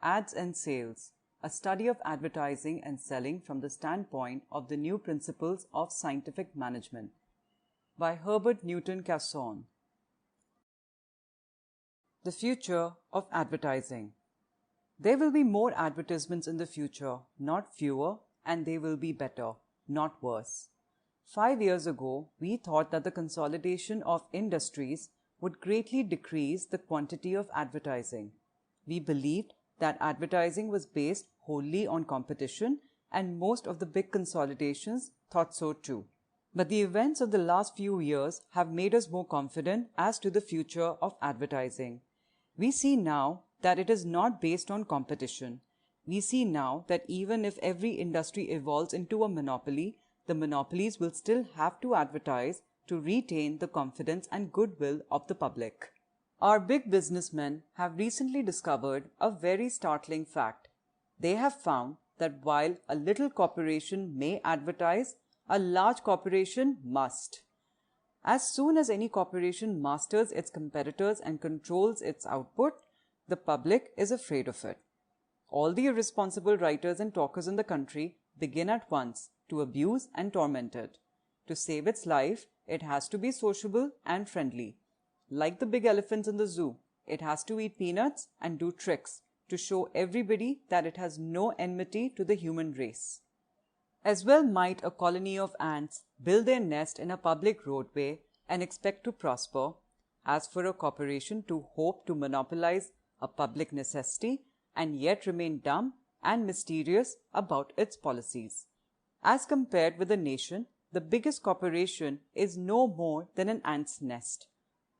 Ads and Sales, a study of advertising and selling from the standpoint of the new principles of scientific management, by Herbert Casson. The future of advertising. There will be more advertisements in the future, not fewer, and they will be better, not worse. 5 years ago, we thought that the consolidation of industries would greatly decrease the quantity of advertising. We believed that advertising was based wholly on competition, and most of the big consolidations thought so too. But the events of the last few years have made us more confident as to the future of advertising. We see now that it is not based on competition. We see now that even if every industry evolves into a monopoly, the monopolies will still have to advertise to retain the confidence and goodwill of the public. Our big businessmen have recently discovered a very startling fact. They have found that while a little corporation may advertise, a large corporation must. As soon as any corporation masters its competitors and controls its output, the public is afraid of it. All the irresponsible writers and talkers in the country begin at once to abuse and torment it. To save its life, it has to be sociable and friendly. Like the big elephants in the zoo, it has to eat peanuts and do tricks to show everybody that it has no enmity to the human race. As well might a colony of ants build their nest in a public roadway and expect to prosper, as for a corporation to hope to monopolize a public necessity and yet remain dumb and mysterious about its policies. As compared with a nation, the biggest corporation is no more than an ant's nest.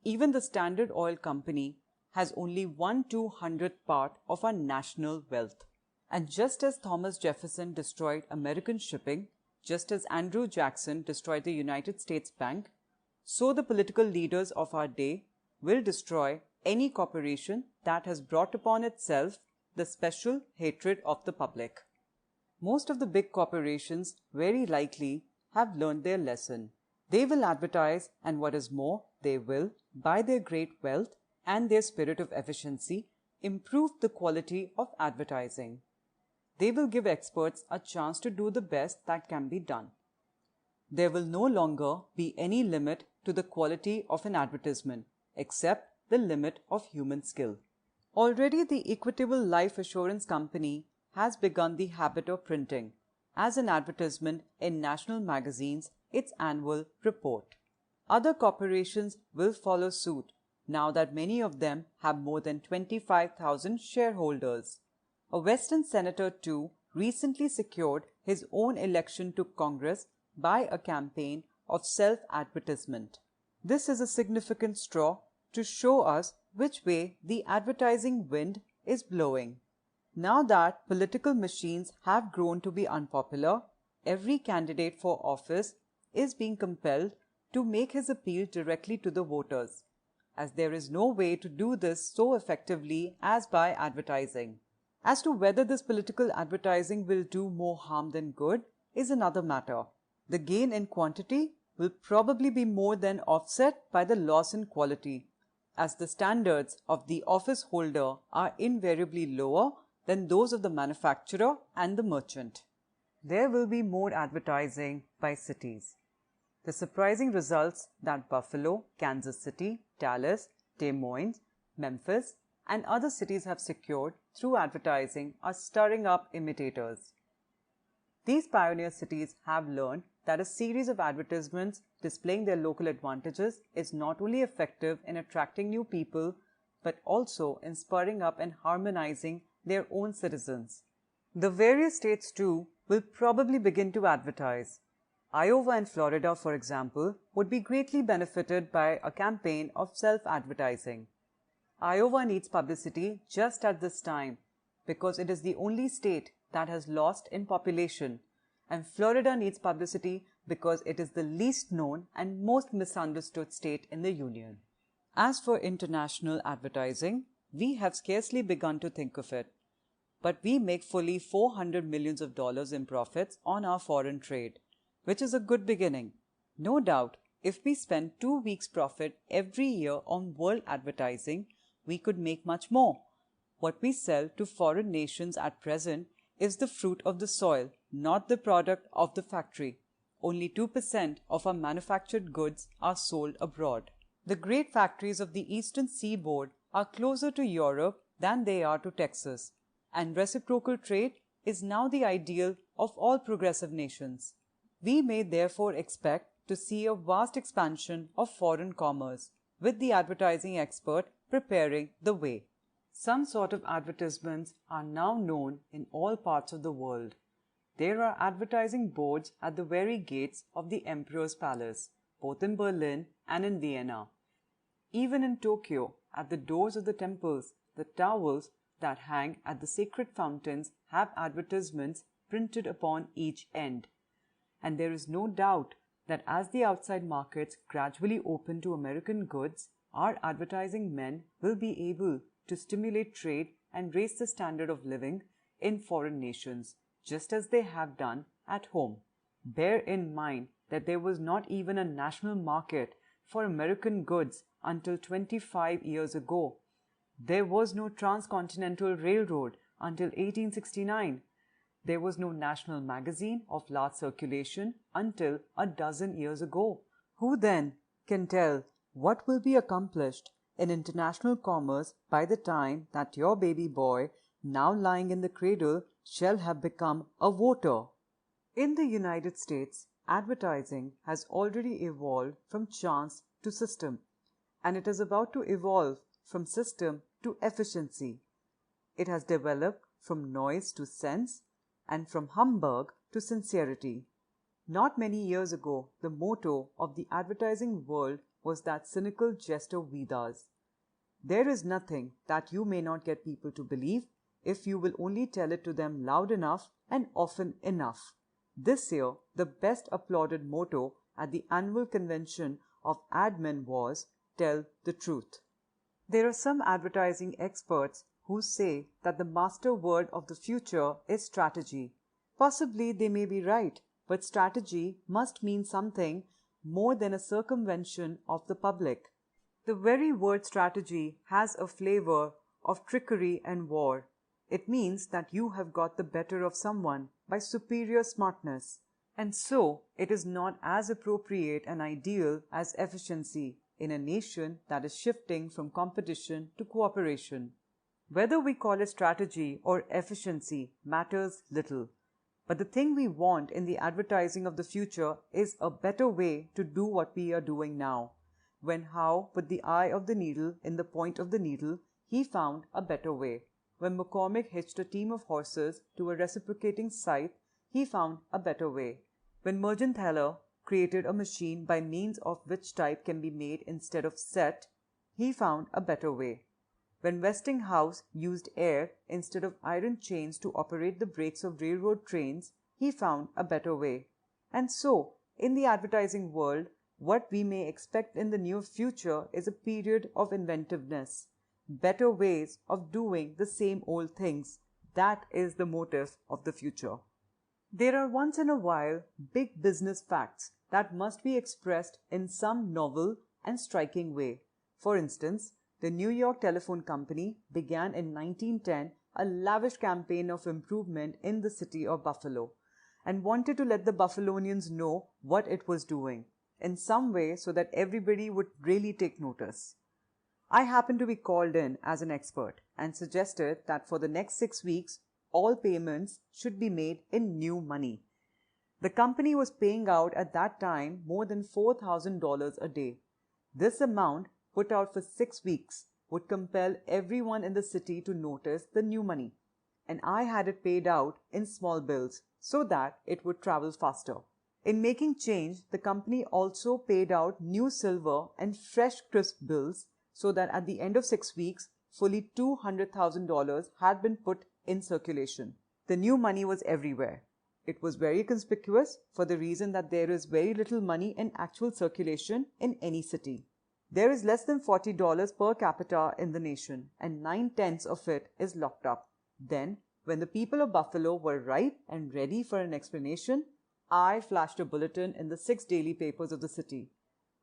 Even the Standard Oil Company has only 1/200th part of our national wealth. And just as Thomas Jefferson destroyed American shipping, just as Andrew Jackson destroyed the United States Bank, so the political leaders of our day will destroy any corporation that has brought upon itself the special hatred of the public. Most of the big corporations very likely have learned their lesson. They will advertise, and what is more, they will, by their great wealth and their spirit of efficiency, improve the quality of advertising. They will give experts a chance to do the best that can be done. There will no longer be any limit to the quality of an advertisement, except the limit of human skill. Already the Equitable Life Assurance Company has begun the habit of printing, as an advertisement in national magazines, its annual report. Other corporations will follow suit, now that many of them have more than 25,000 shareholders. A Western senator, too, recently secured his own election to Congress by a campaign of self-advertisement. This is a significant straw to show us which way the advertising wind is blowing. Now that political machines have grown to be unpopular, every candidate for office is being compelled to make his appeal directly to the voters, as there is no way to do this so effectively as by advertising. As to whether this political advertising will do more harm than good is another matter. The gain in quantity will probably be more than offset by the loss in quality, as the standards of the office holder are invariably lower than those of the manufacturer and the merchant. There will be more advertising by cities. The surprising results that Buffalo, Kansas City, Dallas, Des Moines, Memphis, and other cities have secured through advertising are stirring up imitators. These pioneer cities have learned that a series of advertisements displaying their local advantages is not only effective in attracting new people, but also in spurring up and harmonizing their own citizens. The various states, too, will probably begin to advertise. Iowa and Florida, for example, would be greatly benefited by a campaign of self-advertising. Iowa needs publicity just at this time because it is the only state that has lost in population, and Florida needs publicity because it is the least known and most misunderstood state in the Union. As for international advertising, we have scarcely begun to think of it, but we make fully $400 million in profits on our foreign trade, which is a good beginning. No doubt, if we spend 2 weeks' profit every year on world advertising, we could make much more. What we sell to foreign nations at present is the fruit of the soil, not the product of the factory. Only 2% of our manufactured goods are sold abroad. The great factories of the eastern seaboard are closer to Europe than they are to Texas, and reciprocal trade is now the ideal of all progressive nations. We may therefore expect to see a vast expansion of foreign commerce, with the advertising expert preparing the way. Some sort of advertisements are now known in all parts of the world. There are advertising boards at the very gates of the Emperor's Palace, both in Berlin and in Vienna. Even in Tokyo, at the doors of the temples, the towels that hang at the sacred fountains have advertisements printed upon each end. And there is no doubt that as the outside markets gradually open to American goods, our advertising men will be able to stimulate trade and raise the standard of living in foreign nations, just as they have done at home. Bear in mind that there was not even a national market for American goods until 25 years ago. There was no transcontinental railroad until 1869. There was no national magazine of large circulation until a dozen years ago. Who then can tell what will be accomplished in international commerce by the time that your baby boy, now lying in the cradle, shall have become a voter? In the United States, advertising has already evolved from chance to system, and it is about to evolve from system to efficiency. It has developed from noise to sense, and from humbug to sincerity. Not many years ago, the motto of the advertising world was that cynical gesture Vedas. There is nothing that you may not get people to believe if you will only tell it to them loud enough and often enough. This year, the best applauded motto at the annual convention of admin was, "Tell the truth." There are some advertising experts who say that the master word of the future is strategy. Possibly they may be right, but strategy must mean something more than a circumvention of the public. The very word strategy has a flavor of trickery and war. It means that you have got the better of someone by superior smartness. And so it is not as appropriate an ideal as efficiency in a nation that is shifting from competition to cooperation. Whether we call it strategy or efficiency matters little. But the thing we want in the advertising of the future is a better way to do what we are doing now. When Howe put the eye of the needle in the point of the needle, he found a better way. When McCormick hitched a team of horses to a reciprocating scythe, he found a better way. When Mergenthaler created a machine by means of which type can be made instead of set, he found a better way. When Westinghouse used air instead of iron chains to operate the brakes of railroad trains, he found a better way. And so, in the advertising world, what we may expect in the near future is a period of inventiveness, better ways of doing the same old things. That is the motive of the future. There are once in a while big business facts that must be expressed in some novel and striking way. For instance, the New York Telephone Company began in 1910 a lavish campaign of improvement in the city of Buffalo and wanted to let the Buffalonians know what it was doing in some way so that everybody would really take notice. I happened to be called in as an expert and suggested that for the next 6 weeks, all payments should be made in new money. The company was paying out at that time more than $4,000 a day. This amount, put out for 6 weeks, would compel everyone in the city to notice the new money, and I had it paid out in small bills so that it would travel faster. In making change, the company also paid out new silver and fresh crisp bills so that at the end of 6 weeks, fully $200,000 had been put in circulation. The new money was everywhere. It was very conspicuous for the reason that there is very little money in actual circulation in any city. There is less than $40 per capita in the nation, and 9/10 of it is locked up. Then, when the people of Buffalo were ripe and ready for an explanation, I flashed a bulletin in the 6 daily papers of the city.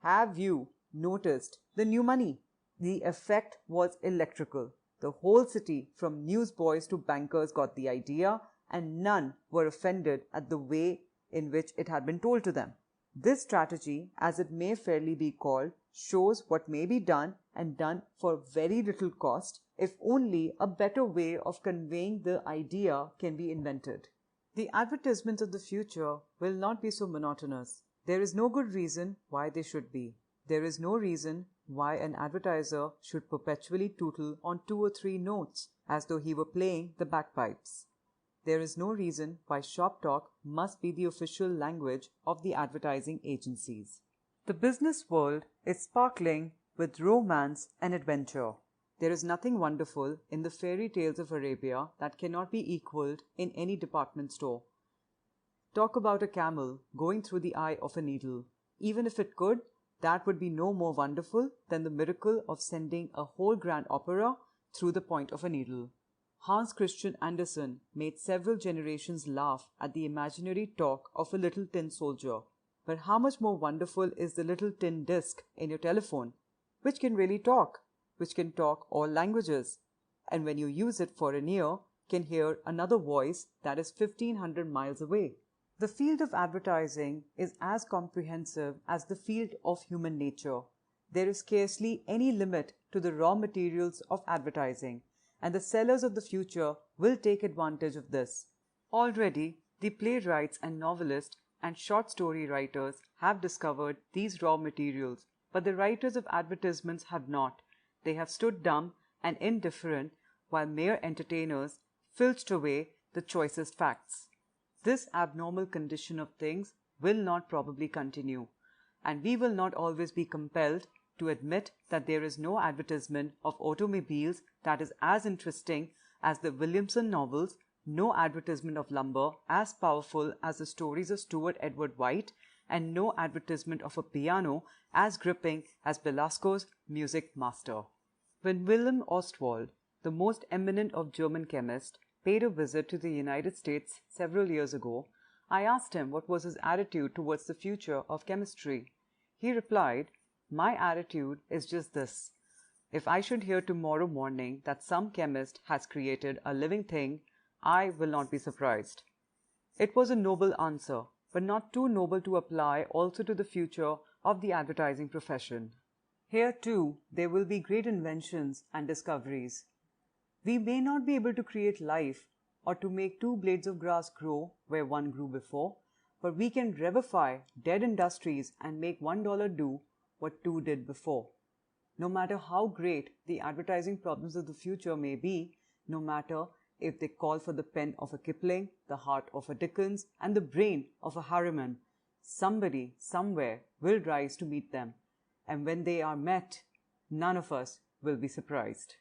Have you noticed the new money? The effect was electrical. The whole city, from newsboys to bankers, got the idea, and none were offended at the way in which it had been told to them. This strategy, as it may fairly be called, shows what may be done and done for very little cost if only a better way of conveying the idea can be invented. The advertisements of the future will not be so monotonous. There is no good reason why they should be. There is no reason why an advertiser should perpetually tootle on 2 or 3 notes as though he were playing the bagpipes. There is no reason why shop talk must be the official language of the advertising agencies. The business world is sparkling with romance and adventure. There is nothing wonderful in the fairy tales of Arabia that cannot be equaled in any department store. Talk about a camel going through the eye of a needle. Even if it could, that would be no more wonderful than the miracle of sending a whole grand opera through the point of a needle. Hans Christian Andersen made several generations laugh at the imaginary talk of a little tin soldier. But how much more wonderful is the little tin disc in your telephone, which can really talk, which can talk all languages, and when you use it for an ear, can hear another voice that is 1,500 miles away. The field of advertising is as comprehensive as the field of human nature. There is scarcely any limit to the raw materials of advertising, and the sellers of the future will take advantage of this. Already, the playwrights and novelists and short story writers have discovered these raw materials, but the writers of advertisements have not. They have stood dumb and indifferent while mere entertainers filched away the choicest facts. This abnormal condition of things will not probably continue, and we will not always be compelled to admit that there is no advertisement of automobiles that is as interesting as the Williamson novels, no advertisement of lumber as powerful as the stories of Stuart Edward White, and no advertisement of a piano as gripping as Belasco's Music Master. When Wilhelm Ostwald, the most eminent of German chemists, paid a visit to the United States several years ago, I asked him what was his attitude towards the future of chemistry. He replied, "My attitude is just this. If I should hear tomorrow morning that some chemist has created a living thing, I will not be surprised." It was a noble answer, but not too noble to apply also to the future of the advertising profession. Here too, there will be great inventions and discoveries. We may not be able to create life or to make 2 blades of grass grow where one grew before, but we can revivify dead industries and make $1 do what 2 did before. No matter how great the advertising problems of the future may be, no matter if they call for the pen of a Kipling, the heart of a Dickens, and the brain of a Harriman, somebody, somewhere will rise to meet them, and when they are met, none of us will be surprised.